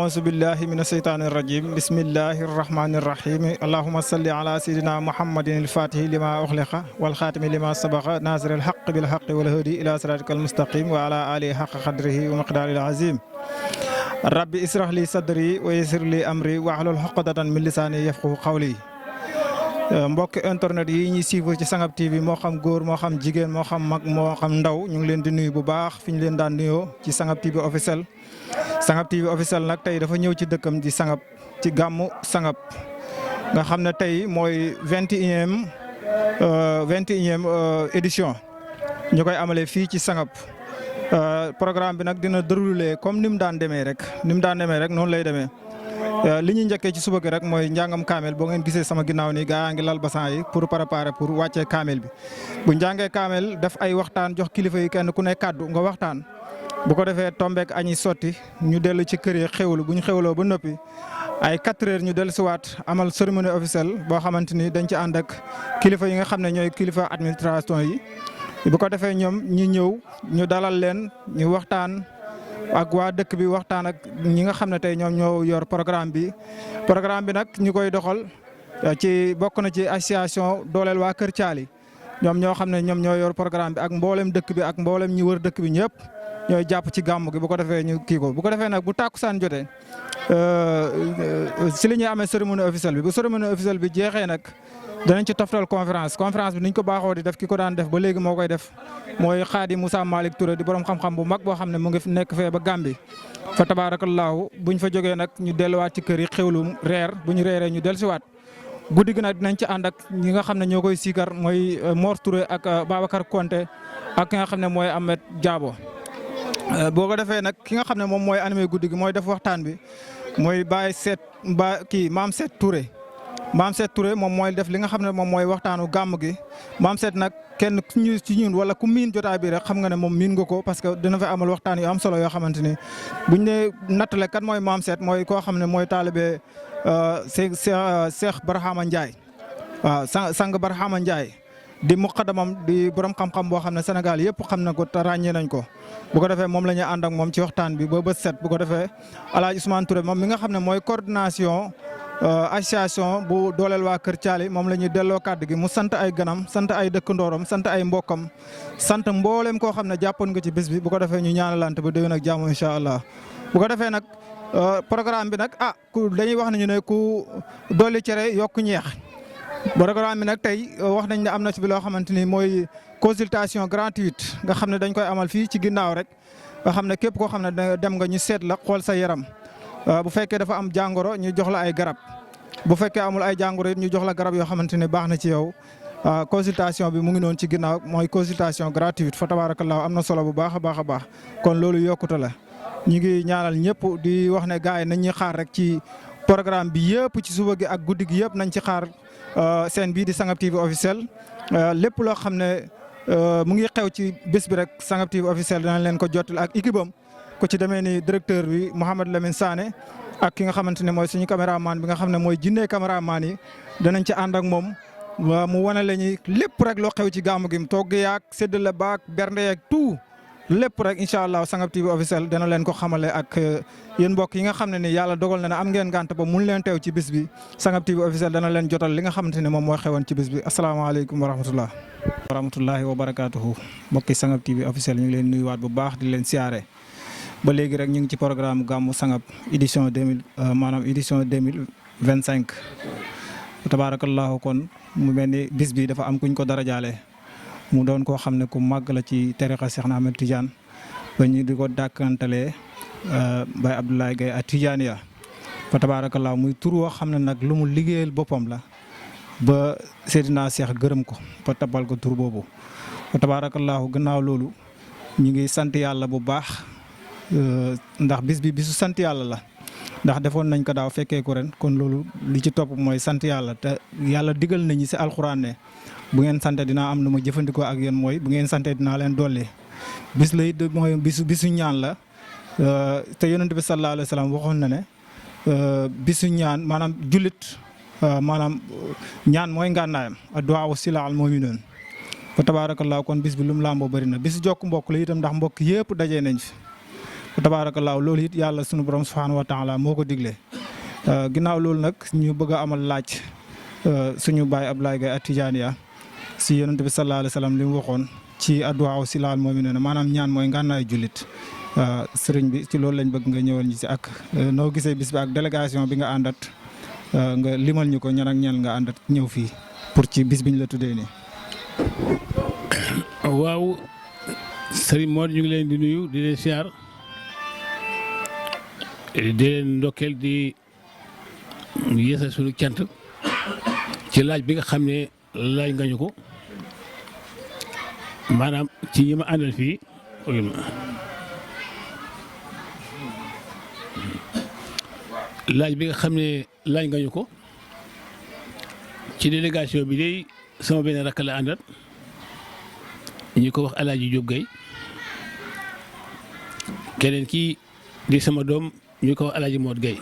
أعوذ بالله من الشيطان الرجيم بسم الله الرحمن الرحيم اللهم صل على سيدنا محمد الفاتح لما أغلق والخاتم لما سبق ناصر الحق بالحق والهدي إلى صراطك المستقيم وعلى آله حق قدره ومقداره العظيم ربي اسرح لي صدري ويسر لي أمري واحلل عقدة من لساني يفقهوا قولي mbokk internet yi ñuy suivre ci Sangap TV moo xam góor moo xam jigéen moo xam mag moo xam ndaw ñu ngi leen di nuyu bu baax fi ñu leen daan nuyoo ci Sangap TV officiel. Sangap TV officiel nag tey dafa ñëw ci dëkkam di Sangap ci gàmmu Sangap nga xam ne tey mooy 21e édition ñu koy amalee fii ci Sangap programme bi nag dina déroulé comme ni mu daan demee rek noonu lay demee. li ñu njëkkee ci suba gi rek mooy njàngam kaamel boo ngeen gisee sama ginnaaw nii gaa yaa ngi lal basan yi pour préparer pour wàccee kaamel bi bu njàngee kaamel def ay waxtaan jox kilifa yi kenn ku ne kàddu nga waxtaan bu ko defee tombeek añi sotti ñu dellu ci kër yi xewlu bu ñu xewloo ba noppi ay 4 heures ñu dellu siwaat amal cérémonie officielle boo xamante ni dañ ci ànd ak kilifa yi nga xam ne ñooy kilifa administration yi bu ko defee ñoom ñu ñëw ñu dalal leen ñu waxtaan ak waa dëkk bi waxtaan ak ñi nga xam ne tey ñoom ñoo yor programme bi nag ñu koy doxal ci bokk na ci association dooleel waa Kër Thiali ñoom ñoo xam ne ñoom ñoo yor programme bi ak mboolem dëkk bi ak mboolem ñi wër dëkk bi ñëpp ñooy jàpp ci gàmmu gi bu ko defee ñu kii ko bu ko defee nag bu tàkkusaan jotee si li ñuy amee cérémonie officielle bi bu cérémonie officielle bi jeexee nag danañ ci toftal conférence bi niñ ko baaxoo di def ki ko daan def ba léegi moo koy def mooy Xaadi Moussa Malick Touré di borom xam-xam bu mag boo xam ne mu ngi nekk fee ba Gambie fa tabaarakallaahu buñ fa jógee nag ñu delluwaat ci kër yi xewlu reer bu ñu reeree ñu dellusiwaat guddi gi nag dinañ ci ànd ak ñi nga xam ne ñoo koy siikar mooy Mor Touré ak Babacar Konté ak ki nga xam ne mooy Ahmed Diabo. boo ko defee nag ki nga xam ne moom mooy animé guddi gi mooy def waxtaan bi mooy Maam Seet Touré. Maam Seet Touré moom mooy def li nga xam ne moom mooy waxtaanu gàmm gi Maam Seet nag kenn ci ñun wala ku miin jotaay bi rek xam nga ne moom miin nga ko parce que dina fa amal waxtaan yu am solo yoo xamante ni buñ ne nattale kat mooy Maam Seet mooy koo xam ne mooy taalibe Cheikh Barhama Ndiaye waaw sang Barhama Ndiaye di muqaddamam di borom xam-xam boo xam ne Sénégal yëpp xam na ko te ràññee nañ ko bu ko defee moom la ñuy ànd ak moom ci waxtaan bi ba bët set bu ko defee El Hadj Ousmane Touré moom mi nga xam ne mooy coordination association bu dooleel waa Kër Thiali moom la ñuy delloo kàddu gi mu sant ay ganam sant ay dëkkandooram sant ay mbokkam sant mboolem koo xam ne jàppoon nga ci bés bi bu ko defee ñu ñaanalante ba déwén ak jàmm incha allah. bu ko defee nag programme bi nag dañuy wax nañu ne ku dolli cere yokku ñeex programme bi nag tey wax nañ ne am na ci bi loo xamante ni mooy consultation gratuite nga xam ne dañ koy amal fii ci ginnaaw rek nga xam ne képp koo xam ne dem nga ñu seet la xool sa yaram. bu fekkee dafa am jàngoro ñu jox la ay garab bu fekkee amul ay jàngoro it ñu jox la garab yoo xamante ne baax na ci yow consultation bi mu ngi noonu ci ginnaaw mooy consultation gratuite fa tabaarakallaahu am na solo bu baax a baax kon loolu yokkute la. ñu ngi ñaanal ñëpp di wax ne gars yi nañ ñuy xaar rek ci programme bi yëpp ci suba gi ak guddi gi yëpp nañ ci xaar seen bii di Sangap TV officiel lépp loo xam ne mu ngi xew ci bés bi rek Sangap TV officiel dinañ leen ko jottali ak équipe am ku ci demee ni directeur bi Mouhamed Lamine Sané ak ki nga xamante ne mooy suñu caméraman bi nga xam ne mooy jinne caméraman yi danañ ci ànd ak moom mu wane la ñuy lépp rek loo xew ci gàmmu gi togg yaak séddale baak bernde yaak tout lépp rek incha allah Sangap TV officiel dana leen ko xamale ak yéen mbokk yi nga xam ne ni yàlla dogal na ne am ngeen gànt ba mun leen teew ci bis bi Sangap TV officiel dana leen jotal li nga xamante ne moom mooy xewoon ci bis bi asalaamaaleykum wa rahmatullah wa rahmatullahi wa barakaatuhu mbokki Sangap TV officiel ñu ngi leen nuyuwaat bu baax di leen siyaare ba léegi rek ñu ngi ci programme gàmmu Sangap édition 2025 tabaarakallaahu kon mu mel ni bis bi dafa am kuñ ko darajaale mu doon koo xam ne ku màgg la ci tariqa Cheikh Ahmed Tidiane ba ñu di ko dàkkantalee Baye Abdoulaye Gaye a Tidianiya fa tabaarakallaahu muy tur woo xam ne nag lu mu liggéeyal boppam la ba Seydina Cheikh gërëm ko fa tabal ko tur boobu fa tabaarakallaahu gannaaw loolu ñu ngi sant yàlla bu baax ndax bis bi bisu sant yàlla la ndax defoon nañ ko daaw fekkee ko ren kon loolu li ci topp mooy sant yàlla te yàlla digal nañu si alxuraan ne bu ngeen sante dinaa am lu ma jëfandikoo ak yéen mooy bu ngeen sante dinaa leen dolli bis la it mooy bisu ñaan la te yonent bi sallallahu alayhi wa sallam waxoon na ne bisu ñaan maanaam jullit maanaam ñaan mooy ngànnaayam adduwaa silaaxal mu'miniin fa tabaarakallaahu kon bis bi lu mu làmboo bëri na bisu jokk mbokk la itam ndax mbokk yëpp dajee nañ fi tabaarakallaahu loolu it yàlla sunu borom subhaanahu wa taala moo ko digle ginnaaw loolu nag ñu bëgg a amal laaj suñu baay Abdoulaye Gaye At-Tijaaniya si yonent bi sallallaahu alayhi wa sallam li mu waxoon ci adduwaa silahul mu'miniin maanaam ñaan mooy ngànnaay jullit sëriñ bi ci loolu lañ bëgg nga ñëwal ñu si ak noo gisee bis bi ak délégation bi nga àndat nga limal ñu ko ñan ak ñan nga àndat ñëw fii pour ci bis biñ la tuddee nii. waaw sëriñ Modou ñu ngi leen di nuyu di leen siyaar di leen ndokkeel di yeesal suñu cant ci laaj bi nga xam ne laaj nga ñu ko maanaam ci ñi ma àndal fii laaj bi nga xam ne laaj nga ñu ko ci délégation bi day sama benn rakk la àndal ñu ko wax El Hadj Diop Guèye keneen kii di sama doom ñu ko wax El Hadj Modou Guèye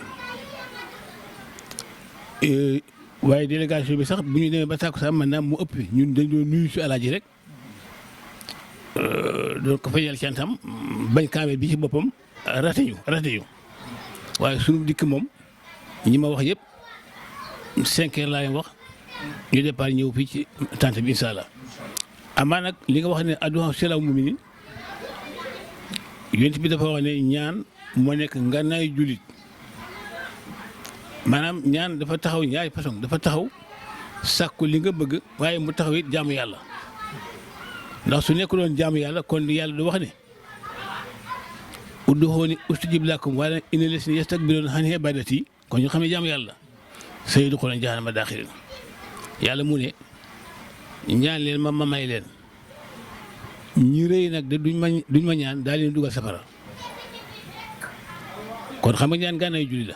waaye délégation bi sax bu ñu demee ba tàkku sax man naa mu ëpp ñun dañ doon nuyu si El Hadj rek doon ko fayal cantam bañ kaame bi ci boppam raté ñu waaye sunu dikk moom ñi ma wax yëpp 5 heures laa leen wax ñu départ ñëw fii ci tente bi incha allah. amaa nag li nga wax ne adduwaa silahul mu'miniin yonent bi dafa wax ne ñaan moo nekk ngànnaayu jullit maanaam ñaan dafa taxaw ñaari façon dafa taxaw sàkku li nga bëgg waaye mu taxaw it jaamu yàlla ndax su nekk doon jaamu yàlla kon yàlla du wax ne ud'uuni astajib lakum wala inna llaziina yastakbiruuna an ibaadatii kon ñu xam ne jaamu yàlla sayadxuluuna jahannama daaxiriin yàlla mu ne ñaan leen ma may leen ñi rëy nag de duñ ma ñaan daal leen dugal safara kon xam nga ñaan ngànnaay julli la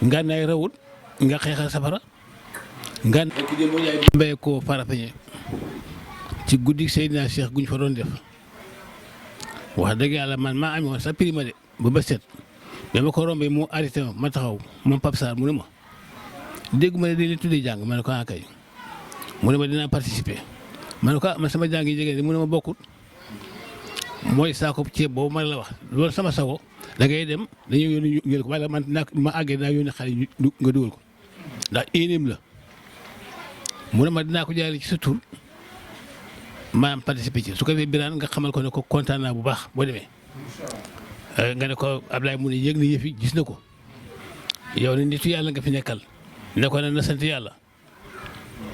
ngànnaay rawut nga xeexal safara ngànnaay ki dem yaay mbéy ko Farafeñe ci guddi Seydina Cheikh guñ fa doon def wax dëgg yàlla man maa amee woon sa prima de ba set ba ma ko rombee mu arrêté ma taxaw moom Pape Sarr mu ne ma dégg ma ne dañ leen tuddee jàng ma ne ko kay mu ne ma dinaa participer ma ne ko man sama jàng yi jege mu ne ma bokkut mooy saako ceeb boobu ma la wax loolu sama sago da ngay dem dañuy yónni ngeen ko wala man ma àggee dinaa yónni xale yi nga dugal ko ndax éenéem la mu ne ma dinaa ko jaaree ci sa tur maanaam participer ci su ko defee biraan nga xamal ko ne ko kontaan naa bu baax boo demee nga ne ko Ablaye mu ne yëg na yëf yi gis na ko yow ne nitu yàlla nga fi nekkal ne ko na sant yàlla.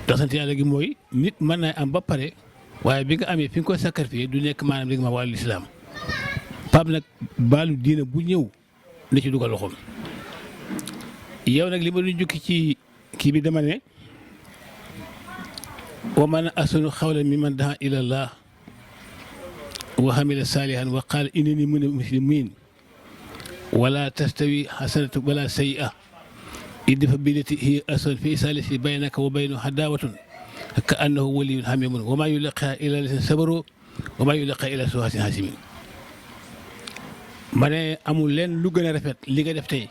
ndax sant yàlla gi mooy nit mën naa am ba pare waaye bi nga amee fi nga koy sacrifier du nekk maanaam li nga ma wàllu lislaam Pape nag baalu diina bu ñëw na ci dugal loxoom yow nag li ma doon jukki ci kii bi dama ne wa man ahsanu qawlan mimman daa ilallah wa amila salihan wa qaala innanii minal muslimiin wala tastawi hasanatu wala sayyi'a idfa billati hiya ahsan fa izaa llazii baynaka wa baynahu adaawatun ka'annahu waliyyun hamiimun wa maa yulaqaahaa illaa allaziina sabaruu wa maa yulaqaahaa illaa zuu hazzin aziim ma ne amul leen lu gën a rafet li nga def tey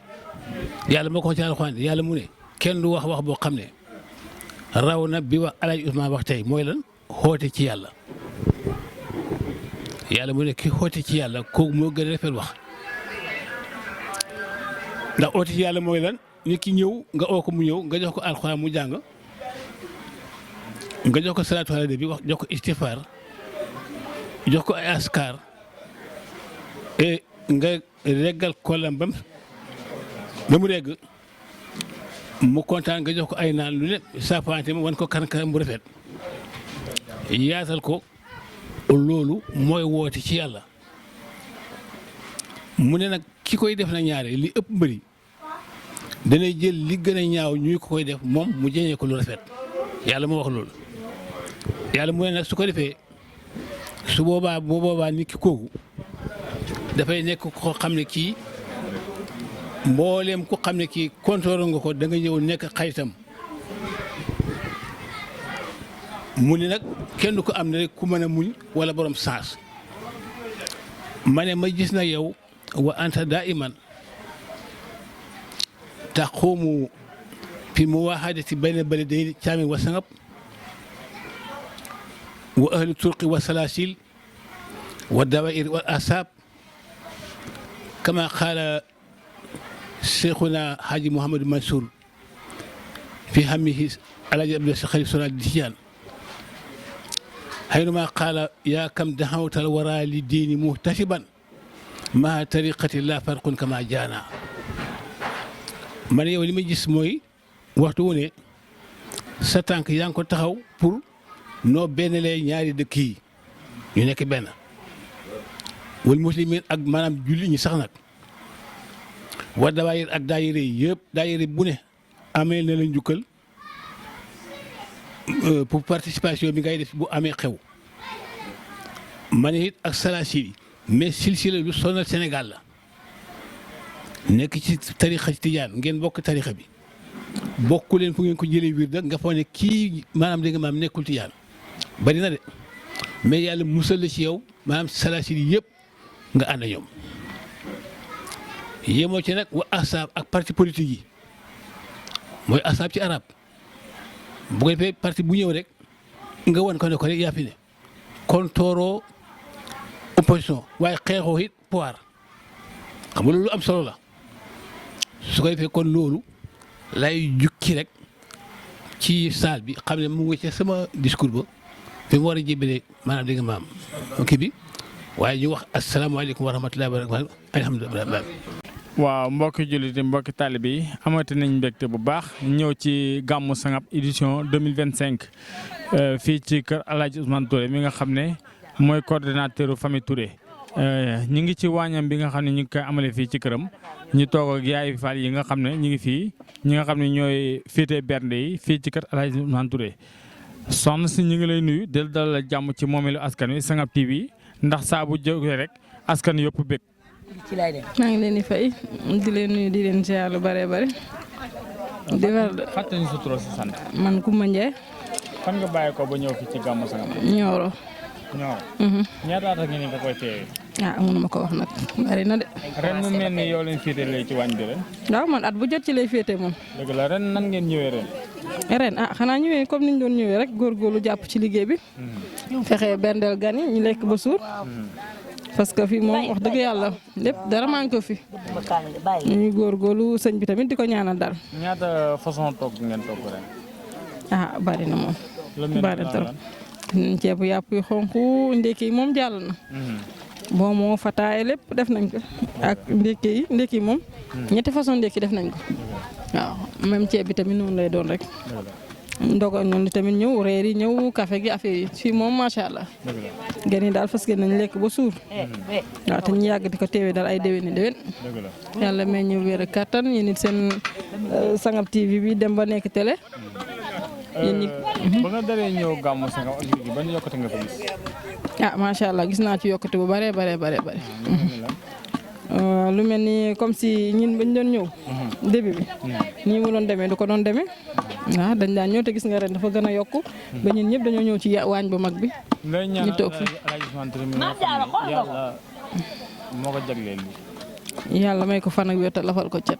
yàlla moo ko ci alxuraan yàlla mu ne kenn du wax boo xam ne raw na bi wax Alaaji Usmaan wax tey mooy lan xoote ci yàlla yàlla mu ne ki xoote ci yàlla kooku moo gën a rafet wax ndax xoote ci yàlla mooy lan nit ki ñëw nga oo ko mu ñëw nga jox ko alxuraan mu jàng nga jox ko salaatu ala nabi wax jox ko istifaar jox ko ay askar et nga reggal kolam ba mu regg mu kontaan nga jox ko ay naan lu ne saafante wan ko kanam bu rafet yaatal ko loolu mooy woote ci yàlla mu ne nag ki koy def na ñaare li ëpp mbëri danay jël li gën a ñaaw ñuy ko koy def moom mu jeñee ko lu rafet yàlla moo wax loolu yàlla mu ne nag su ko defee su boobaa nit ki kooku dafay nekk ko xam ne kii mbooleem ku xam ne kii kontoor nga ko da nga ñëw nekk xaritam mu ne nag kenn du ko am ne rek ku mën a muñ wala borom saas ma ne ma gis na yow wa anta daa iman taqumu fi muwaahadati bayna baladayni caamin wa sangab wa ahli turqi wa salaasil wa dawaa'ir wa asaab كما قال شيخنا حاجي محمد منصور في همه على جبل الخليل سورة الديان حينما قال يا كم دعوت الورى للدين مهتسبا مع طريقة لا فرق كما جانا man yow li ma gis mooy waxtu wu ne sa tànk yaa ngi ko taxaw pour noo benn lee ñaari dëkk yi ñu nekk benn wal muslimin ak maanaam julli ñi sax nag wa dawaayir ak daayire yi yëpp daayire bu ne amee na la njukkal pour participation bi ngay def bu amee xew ma ne it ak salaasili mais silsila lu sonal Sénégal la nekk ci tarixa ci tijaan ngeen bokk tarixa bi bokku leen fu ngeen ko jëlee wirda nga foog ne kii maanaam dégg nga maam nekkul tijaan bari na de mais yàlla musal la ci yow maanaam salaasil yëpp nga ànd ñoom yemoo ci nag wa asaab ak parti politique yi mooy asaab ci arab bu ko defee parti bu ñëw rek nga wan ko ne ko rek yaa fi ne kon tooroo opposition waaye xeexoo it pouvoir xam nga loolu am solo la su ko defee kon loolu lay jukki rek ci saal bi xam ne mu ngi ca sama discours ba fi mu war a jébbalee maanaam di nga maam kii bi waaye ñu wax asalaamaaleykum wa rahmatullahi wa barakatuh alhamdulilah. waaw mbokki jullit yi mbokki taalibe yi amati nañ mbégte bu baax ñëw ci gàmmu Sangab édition 2025 fii ci kër El Hadj Ousmane Touré mi nga xam ne mooy coordonnateur famille Touré. ñu ngi ci waañam bi nga xam ne ñu ngi koy amale fii ci këram ñu toog ak yaay Fall yi nga xam ne ñu ngi fii ñi nga xam ne ñooy féete bernde yi fii ci kër El Hadj Ousmane Touré soxna si ñu ngi lay nuyu del dalal jàmm ci moomeelu askan wi Sangab TV ndax saa bu jógee rek askan yëpp bëgg. maa ngi leen di fay di leen nuyu di leen ziar lu bare bare. di war fàtte ñu sa tur si sant. man Koumba Ndiaye. fan nga bàyyi ko ba ñëw fii ci gàmmu Sangab. Nioro. ñaata at ngeen nga koy teewee. ah mënuma ko wax nag bari na de. ren mu mel ni yow leen féete lay ci wàññi bi ren. waaw man at bu jot ci lay féete moom. dëgg la ren nan ngeen ñëwee ren. ren xanaa ñëwee comme niñ doon ñëwee rek góorgóorlu jàpp ci liggéey bi. fexe bendel gan yi ñu lekk ba suur. parce que fii moom wax dëgg yàlla lépp dara maa ngi ko fi. ñuy góorgóorlu sëñ bi tamit di ko ñaanal daal. ñaata façon togg ngeen togg ren. ah bari na moom. bari trop. ceebu yàpp yu xonk ndékki yi moom jàll na. boo moo fataay lépp def nañ ko. ak ndékki yi moom. ñetti façon ndékki def nañ ko. waaw même ceeb bi tamit noonu lay doon rek. ndogoon noonu tamit ñëw reer yi ñëw café gi affaire yi fii moom macha allah. gën yi daal fas nañ lekk ba suur. waaw te ñu yàgg di ko teewee daal ay déwéni déwén. yàlla may ñu wér ak kattan yéen it seen Sangab TV bi dem ba nekk télé. ba nga daree ñëw gàmmu Sangab ak léegi ban yokkute nga fa gis. ah macha allah gis naa ci yokkute bu bare. lu mel ni comme si ñun bañ doon ñëw. début bi. nii mu doon demee du ko doon demee. waaw dañ daan ñëw te gis nga ren dafa gën a yokku. ba ñun ñëpp dañoo ñëw ci waañ bu mag bi. ñu toog fi yàlla moo ko jagleel. yàlla may ko fan ak wér te lafal ko cet.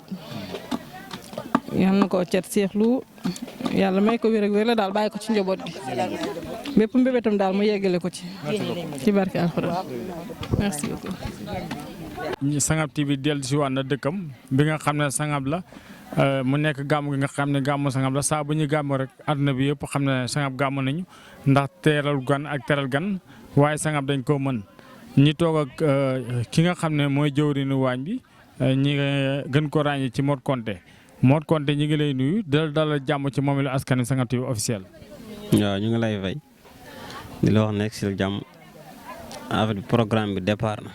yàlla na ko cet seexlu yàlla may ko wér ak wér la daal bàyyi ko ci njaboot gi. bépp mbébétam daal mu yeggale ko ci. ci barke alxuraan merci beaucoup. Sangab TV dellu si waat na dëkkam bi nga xam ne Sangab la mu nekk gàmm gi nga xam ne gàmmu Sangab la saa bu ñu gàmm rek àdduna bi yëpp xam ne Sangab gàmm nañu ndax teeral gan ak teral gan waaye Sangab dañ koo mën ñi toog ak ki nga xam ne mooy jëwriñu waañ bi ñi gën ko ràññee ci Modou Konté Modou Konté ñi ngi lay nuyu dalal jàmm ci moomeelu askan wi Sangab TV officiel. waaw ñu ngi lay fay di la wax nekk si jàmm affaire bi programme bi départ na.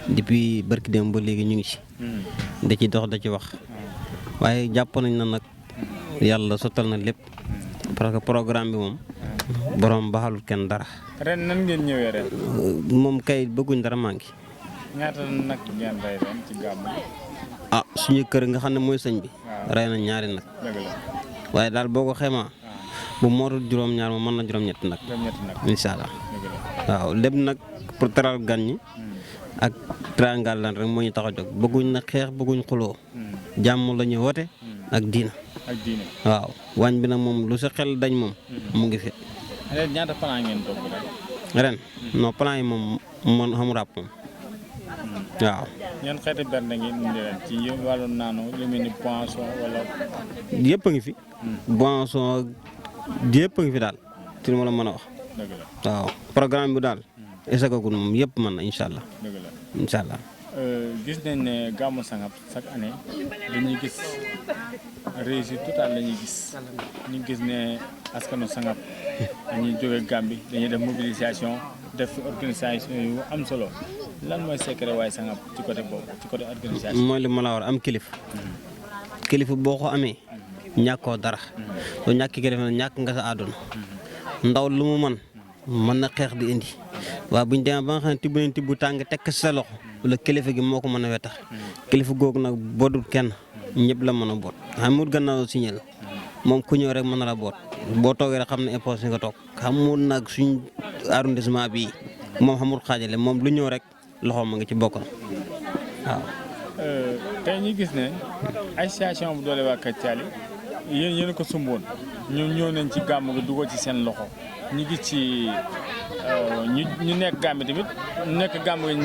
depuis barki dem ba léegi ñu ngi ci. da ci dox da ci wax. waaye jàpp nañ na nag yàlla sottal na lépp. parce que programme bi moom. borom baxalul kenn dara. ren nan ngeen ñëwee ren. moom kay bëgguñ dara manqué. ñaata nag ngeen rey ren ci gàmm. ah suñu kër nga xam ne mooy sëñ bi. rey na ñaari nag. waaye daal boo ko xemaa. bu mootul juróom-ñaar moom mën na juróom-ñett nag. incha allah waaw lépp nag pour teral gan ñi. ak trangal lan rek moo ñu tax a jóg bëgguñ na xeex bëgguñ xuloo jàmm la ñu woote ak diina waaw waañ bi nag moom lu sa xel dañ moom mu ngi fi. ren ñaata plan ngeen toog ren non plan yi moom man xamu ràpp moom waaw. ñan xeeti bernde ngi indi leen ci wàllu naanu lu mel ni boisson wala. yëpp a ngi fi. boisson yëpp a ngi fi daal ci li ma la mën a wax. dëgg la waaw programme bi daal. esagagul moom yëpp mën na incha allah. dëgg la incha allah. gis nañ ne gàmmu Sangap chaque année dañuy gis réussite totale la ñuy gis ñu gis ne askanu Sangap dañuy jóge Gambie dañuy def mobilisation def organisation yu am solo lan mooy secret waaye Sangap ci côté boobu ci côté organisation. mooy li ma la war am kilifa. kilifa boo ko amee. ñàkkoo dara. soo ñàkki kilifa nag ñàkk nga sa àdduna. ndaw lu mu mën na xeex di indi. waaw bu ñu demee ba nga xam ne tibb nañ tibb tàng tekk si sa loxo. wala kilifa gi moo ko mën a wetax. kilifa googu nag boodul kenn ñëpp la mën a boot. xamul gannaaw signal moom ku ñëw rek mën na la boot boo toogee rek xam ne imposé nga toog xamul nag suñ arrondissement bii moom xamul xaajale moom lu ñëw rek loxo ma nga ci bokkam waaw. tey ñu gis ne association bu doole waa Kaccaali yéen ko sumboon ñoom ñëw nañ ci gàmm gi dugal ci seen loxo ñu gis ci ñu nekk gàmm tamit nekk gàmm gi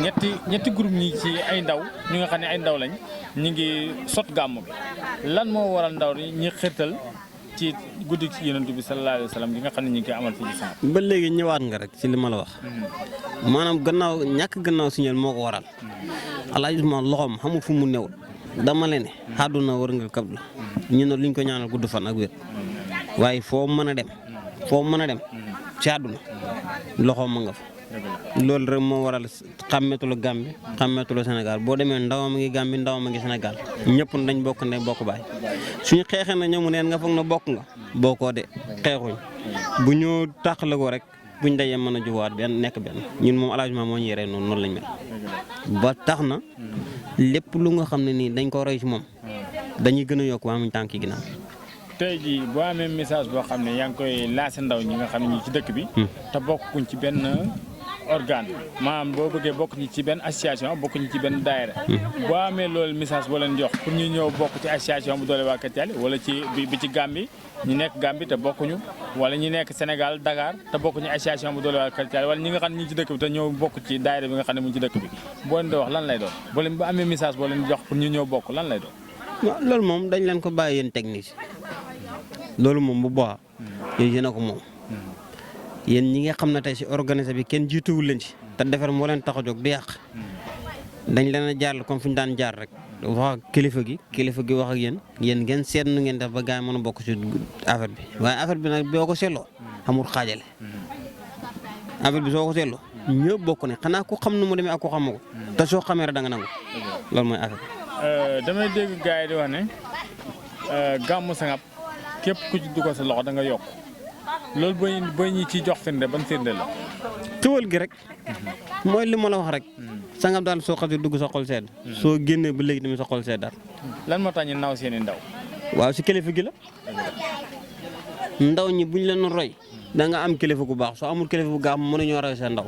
ñetti groupe ñi ci ay ndaw ñu nga xam ne ay ndaw lañ ñu ngi sot gàmm gi lan moo waral ndaw ñi xirtal ci guddi ci yonent bi sallallahu alayhi wa sallam gi nga xam ne ñu ngi koy amal fii ci Sangap. ba léegi ñëwaat nga rek ci li ma la wax. maanaam ñàkk gannaaw signal moo ko waral. Alaaji Usmaan loxoom xamul fu mu newul dama leen ne àdduna war nga kab la ñu ne luñ ko ñaanal gudd fan ak wér waaye foo mën a dem ci àdduna loxoom ma nga fa. loolu rek moo waral xàmmeetulu Gambie xàmmeetulu Sénégal boo demee ndawam a ngi Gambie ndawam a ngi Sénégal ñëpp dañ bokk ne bokk baay suñu xeexee na ñoomu neen nga foog na bokk nga bokkoo de xeexuñ bu ñu tàqale ko rek buñ dajee mën a juwaat benn nekk benn ñun moom Alaaji moo ñu yore noonu lañ mel ba tax na lépp lu nga xam ne nii dañ ko roy ci moom dañuy gën a yokk waa muñ tànk yi ginnaaw. tey jii boo amee message boo xam ne yaa ngi koy lancé ndaw ñi nga xam ne ñi ci dëkk bi te bokkuñ ci benn organe maanaam boo bëggee bokk ñi ci benn association bokk ñi ci benn daayira boo amee loolu message boo leen jox pour ñu ñëw bokk ci association bu doole waa Kaccaali wala ci bi ci Gambie ñi nekk Gambie te bokkuñu wala ñi nekk Sénégal Dakar te bokkuñu association bu doole waa Kaccaali wala ñi nga xam ne ñi ci dëkk bi te ñëw bokk ci daayira bi nga xam ne mu ngi ci dëkk bi boo leen di wax lan lay doon boo leen ba amee message boo leen jox pour ñu ñëw bokk lan lay doon. waaw loolu moom dañ leen ko bàyyi yéen technique loolu moom bu boobaa yéen a ko moom yéen ñi nga xam ne tey si organisé bi kenn jiituwul leen ci te defar moo leen tax a jóg di yàq dañ leen a jaar comme fi ñu daan jaar rek wax ak kilifa gi wax ak yéen ngeen seet nu ngeen def ba gars yi mën a bokk ci affaire bi waaye affaire bi nag boo ko seetloo amul xaajale affaire bi soo ko seetloo ñëpp bokk ne xanaa ku xam nu mu demee ak ku xamu ko te soo xamee rek da nga nangu loolu mooy affaire bi. damay dégg gars yi di wax ne gàmmu Sangap képp ku ci dugal sa loxo da nga yokk loolu booy ñi ciy jox firnde ban firnde la. tëwal gi rek mooy li ma la wax rek Sangap daal soo xasee dugg sa xol sedd soo génnee ba léegi tamit sa xol sedd daal. lan moo tax ñu naaw seen i ndaw. waaw si kilifa gi la ndaw ñi buñ leen roy da nga am kilifa gu baax soo amul kilifa gu baax mënuñoo roy seen ndaw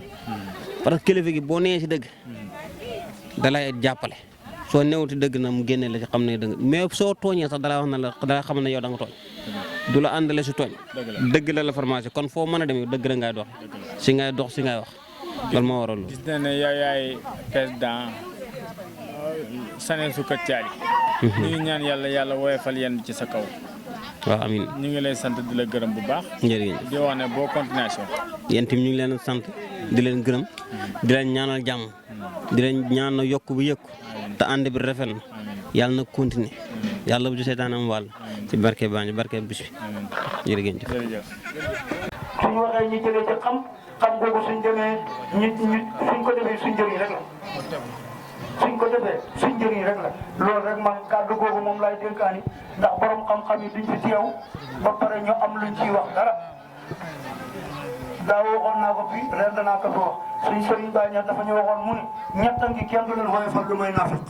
parce que kilifa gi boo nee si dëgg da lay jàppale soo newuti dëgg na mu génne la ci xam ne dëgg mais soo tooñee sax dalay wax na la dalay xam ne yow da nga tooñ du la àndale si tooñ dëgg la formation kon foo mën a dem dëgg la ngay dox si ngay dox si ngay wax loolu moo waral gis na ne yow yaay président Sanesu Kaccaali ñu ngi ñaan yàlla woyofal yenn ci sa kaw. waaw amiin ñu ngi lay sant di la gërëm bu baax. njëriñ di wax ne boo continuation. yéen tamit ñu ngi leen sant di leen gërëm di leen ñaanal jàmm di leen ñaanal yokk bu yëkku te ànd bi rafet na yàlla na continuer yàlla bu ci seetaan am wàll ci barke Bañ barke bis bi jërëjëf. suñu waxee ñu jëlee ci xam googu suñ demee suñ ko defee suñ njëriñ rek la suñ ko defee suñ njëriñ rek la loolu rek man kàddu googu moom laay dénkaani ndax borom xam-xam yi duñ fi teew ba pare ñu am luñ ciy wax dara daa waxoon naa ko fi ren danaa ko fi wax suñ sëriñ Baay Ñas dafa ñu waxoon mu ni ñett ngi kenn du leen woyofal lu may naafiq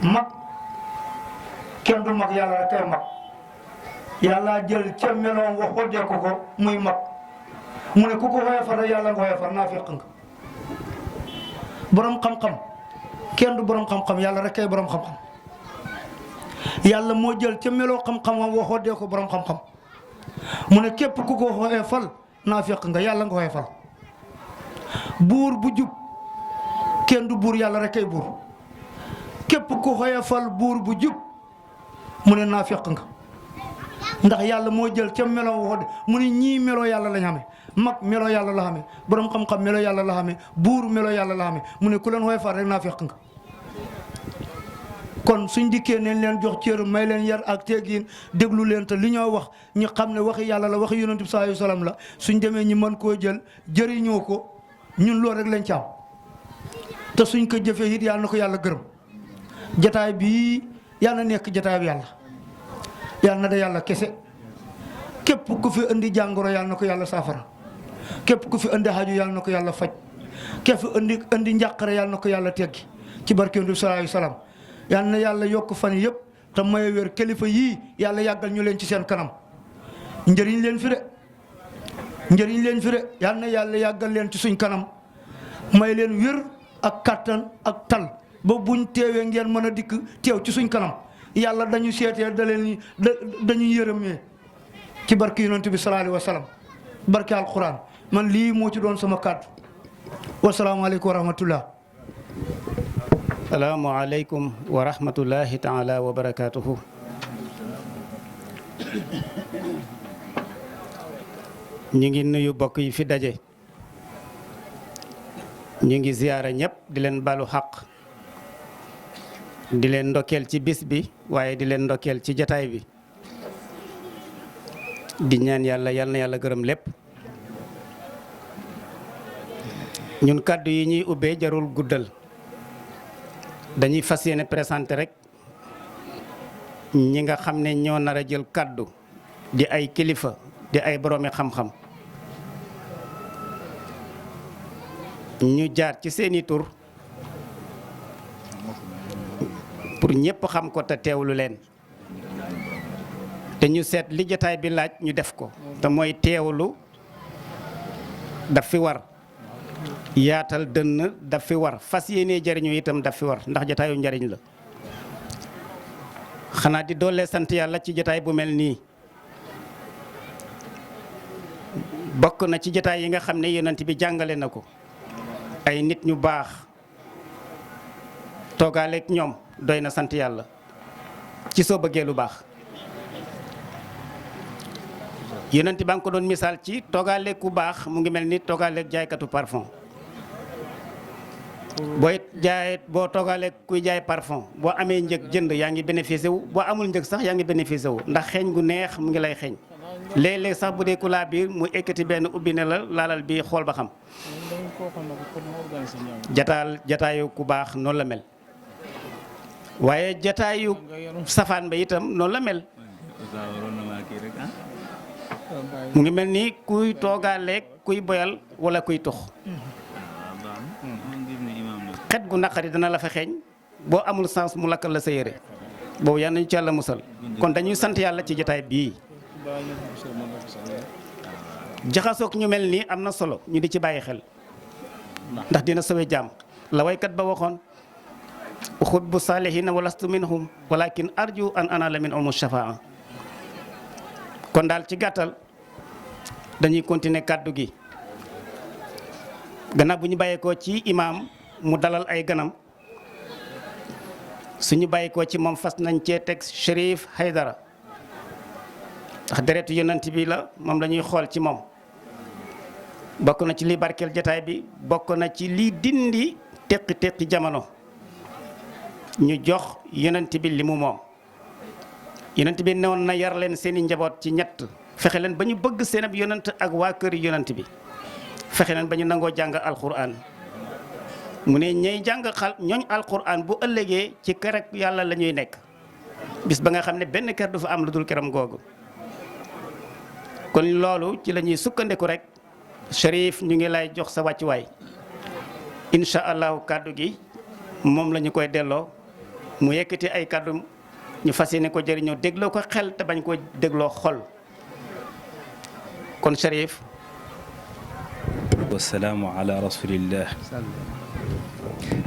mag kenn du mag yàlla rek kay mag yàlla jël ca meloom wax xoddee ko muy mag mu ne ku ko woyofal rek yàlla nga woyofal naafiq nga borom xam-xam kenn du borom xam-xam yàlla rek kay borom xam-xam yàlla moo jël ca meloo xam-xamam wax xoddee ko borom xam-xam mu ne képp ku ko woyofal naafiq nga yàlla nga woyofal buur bu jub kenn du buur yàlla rek kay buur képp ku xoyafal buur bu jub mu ne naafeq nga ndax yàlla moo jël ca melo wax mu ne ñii melo yàlla lañ xamee mag melo yàlla la xamee borom xam-xam melo yàlla la xamee buur melo yàlla la xamee mu ne ku leen xoyafal rek naafeq nga. kon suñ dikkee neen leen jox cër may leen yar ak teggin déglu leen te li ñoo wax ñu xam ne waxi yàlla la waxi yonent bi sallallahu alayhi wasallam la suñ demee ñi mën koo jël jëriñoo ko ñun loolu rek lañ ci am te suñ ko jëfee it yàlla na ko yàlla gërëm jataay bii yàlla na nekk jataay bi yàlla na da yàlla kese képp ku fi indi jàngoro yàlla na ko yàlla saafara képp ku fi indi xaju yàlla na ko yàlla faj képp fi indi njàqare yàlla na ko yàlla teggi ci barke yonent bi sallallahu alayhi wasallam yal na yàlla yokk fan yëpp te maye wér kilifa yii yàlla yàggal ñu leen ci seen kanam njëriñ leen fi de yal na yàlla yàggal leen ci suñ kanam may leen wér ak kattan ak tal ba buñ teewee ngeen mën a dikk teew ci suñ kanam yàlla dañu seetee dañuy yërëmee ci barke yonent bi sallallahu alayhi wa sallam barke alquran man lii moo ci doon sama kàddu wasalaamaaleykum wa rahmatullah. salaamualeykum wa rahmatullahi taala wa barakaatuhu. ñu ngi nuyu bokk yi fi daje. ñu ngi ziyaara ñëpp di leen balu xaq. di leen ndokkeel ci bis bi waaye di leen ndokkeel ci jataay bi. di ñaan yàlla yal na yàlla gërëm lépp. ñun kàddu yi ñuy ubbee jarul guddal. dañuy fas yéene présenté rek ñi nga xam ne ñoo nar a jël kàddu di ay kilifa di ay boroomi xam-xam ñu jaar ci seeni tur pour ñépp xam ko te teewlu leen te ñu seet li jotaay bi laaj ñu def ko te mooy teewlu daf fi war yaatal dënn daf fi war fas yéenee jariñu itam daf fi war ndax jotaayu njariñ la xanaa di doole sant yàlla ci jotaay bu mel nii bokk na ci jotaay yi nga xam ne yonent bi jàngale na ko ay nit ñu baax toogaaleeg ñoom doy na sant yàlla ci soo bëggee lu baax yonent ba nga ko doon misaal ci toogaaleeg ku baax mu ngi mel ni toogaaleeg jaaykatu parfum boo toogaaleeg kuy jaay parfum boo amee njëg jënd yaa ngi bénéficié wu boo amul njëg sax yaa ngi bénéficié wu ndax xeeñ gu neex mu ngi lay xeeñ léeg-léeg sax bu dee ku laa biir mu ekkati benn ubbi ne la laalal bi xool ba xam jataayu ku baax noonu la mel waaye jataayu safaan ba itam noonu la mel mu ngi mel ni kuy toogaaleeg kuy boyal wala kuy tux xet gu naqari dana la fa xeeñ boo amul sens mu lakkal la sa yére boobu yal nañu ci yàlla musal kon dañuy sant yàlla ci jotaay bii jaxasoog ñu mel nii am na solo ñu di ci bàyyi xel ndax dina sowe jaam la waykat ba waxoon uhibbu saalihiina wa lastu minhum walakin arju an anaala min umu shafaa kon daal ci gàttal dañuy continuer kàddu gi gannaaw bu ñu bàyyeekoo ci imaam mu dalal ay ganam suñu bàyyikoo ci moom fas nañ cee teg Chérif Haydara ndax deretu yonent bi la moom la ñuy xool ci moom bokk na ci li barkeel jataay bi bokk na ci li dindi teqi jamono ñu jox yonent bi li mu moom yonent bi newoon na yar leen seeni njaboot ci ñett fexe leen ba ñu bëgg seen ab yonent ak waa kër yonent bi fexe leen ba ñu nangoo jàng alquran mu ne ñay jàng ñooñ alquran bu ëllëgee ci kër ak yàlla la ñuy nekk bis ba nga xam ne benn kër du fa am lu dul këram googu kon loolu ci la ñuy sukkandiku rek Chérif ñu ngi lay jox sa wàccuwaay incha allahu kàddu gi moom la ñu koy delloo mu yëkkati ay kàddu ñu fas yéene ko jëriñoo dégloo ko xel te bañ ko dégloo xol kon Chérif. wasalaamu ala rasulillah.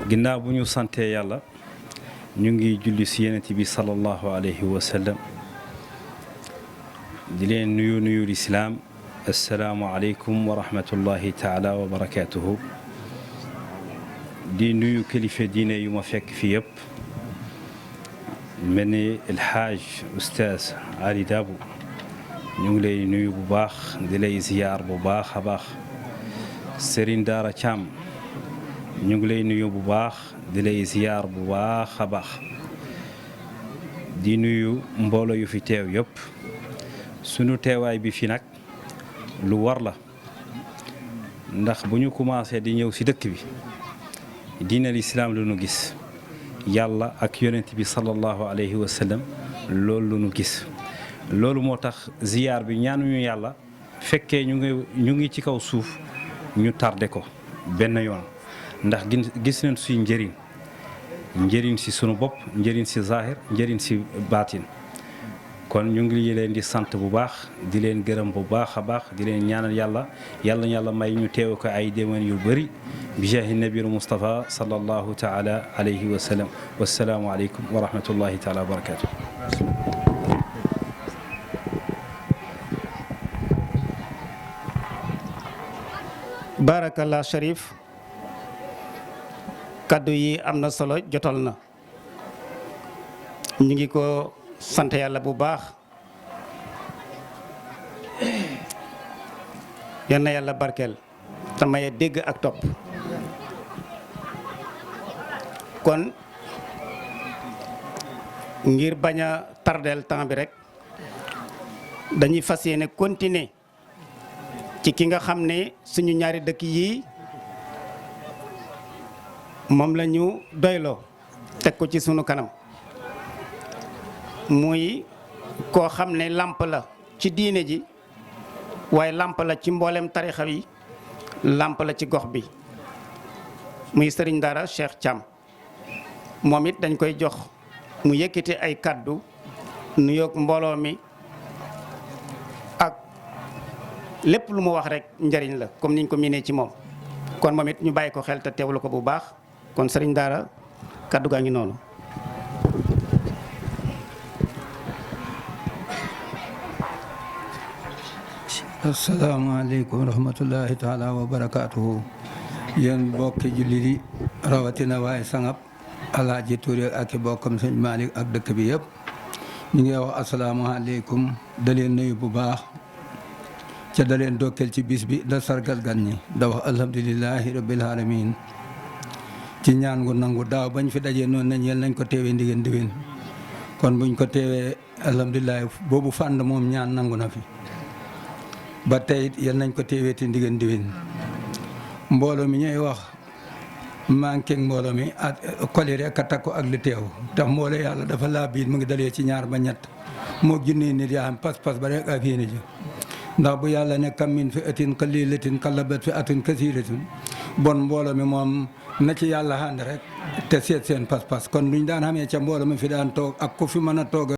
ginnaaw bu ñu santee yàlla ñu ngi julli si yonent bi sallallahu alayhi wa sallam di leen nuyu lislaam assalaamu aleykum wa rahmatullahi taala wa barakaatuhu di nuyu kilifa diine yu ma fekk fii yëpp mel ni El Hadj Oustaz Ali Dabo ñu ngi lay nuyu bu baax di lay ziyaar bu baax a baax Serigne Dara Thiam ñu ngi lay nuyu bu baax di lay ziyaar bu baax a baax di nuyu mbooloo yu fi teew yëpp sunu teewaay bi fi nag lu war la ndax bu ñu commencé di ñëw ci dëkk bi diine lislaam lu nu gis yàlla ak yonent bi sallallahu alayhi wa sallam loolu lu nu gis loolu moo tax ziyaar bi ñaanuñu yàlla fekkee ñu ngi ci kaw suuf ñu tardé ko benn yoon ndax gis nañ suy njëriñ ci sunu bopp njëriñ ci zahir njëriñ ci baatin kon ñu ngi leen di sant bu baax di leen gërëm bu baax a baax di leen ñaanal yàlla may ñu teew ko ay déwén yu bëri bi jaahi nabiul Mustafa sallallahu taala alayhi wa sallam wassalaamu aleykum wa rahmatullahi taala wa barakatuh. barakallah Cherif kaddu yi am na solo jotal na ñu ngi ko sant yàlla bu baax yal na yàlla barkeel te maye dégg ak topp kon ngir bañ a tardeel temps bi rek dañuy fas yéene continuer ci ki nga xam ne suñu ñaari dëkk yii moom la ñu doyloo teg ko ci sunu kanam muy koo xam ne làmp la ci diine ji waaye làmp la ci mboolem tarixa yi làmp la ci gox bi muy Serigne Dara Cheikh Thiam moom it dañ koy jox mu yëkkati ay kàddu nuyoog mbooloo mi ak lépp lu mu wax rek njariñ la comme niñ ko miinee ci moom kon moom it ñu bàyyi ko xel te teewlu ko bu baax kon Serigne Dara kàddu gaa ngi noonu. asalaamaaleykum wa rahmatullahi taala wa barakaatuhu yéen bokki jullit yi rawatina waaye sangab Alaaji Touré ak i bokkam sëñ Malick ak dëkk bi yëpp ñu ngi wax asalaamaaleykum da leen nuyu bu baax ca da leen dokkeel ci bis bi da sargal gan ñi da wax alhamdulilahi rabbil alamin ci ñaan gu nangu daaw bañ fi dajee noonu nañ yel nañ ko teewee ndigéen diwén kon buñ ko teewee alhamdulilahi boobu fànn moom ñaan nangu na fi ba tey it yal nañ ko teeweeti ndigéen diwén mbooloo mi ñuy wax manqué mbooloo mi ak koli rek a takku ak li teew tax mbooloo yàlla dafa laa biir mu ngi dalee ci ñaar ba ñett moo junni nit yaa xam pas-pas ba rek ak yéene ji ndax bu yàlla ne kam min fi atin qalilatin qalabat fi atin kasiratun bon mbooloo mi moom na ci yàlla ànd rek te seet seen pas-pas kon luñ daan xamee ca mbooloo mi fi daan toog ak ku fi mën a toog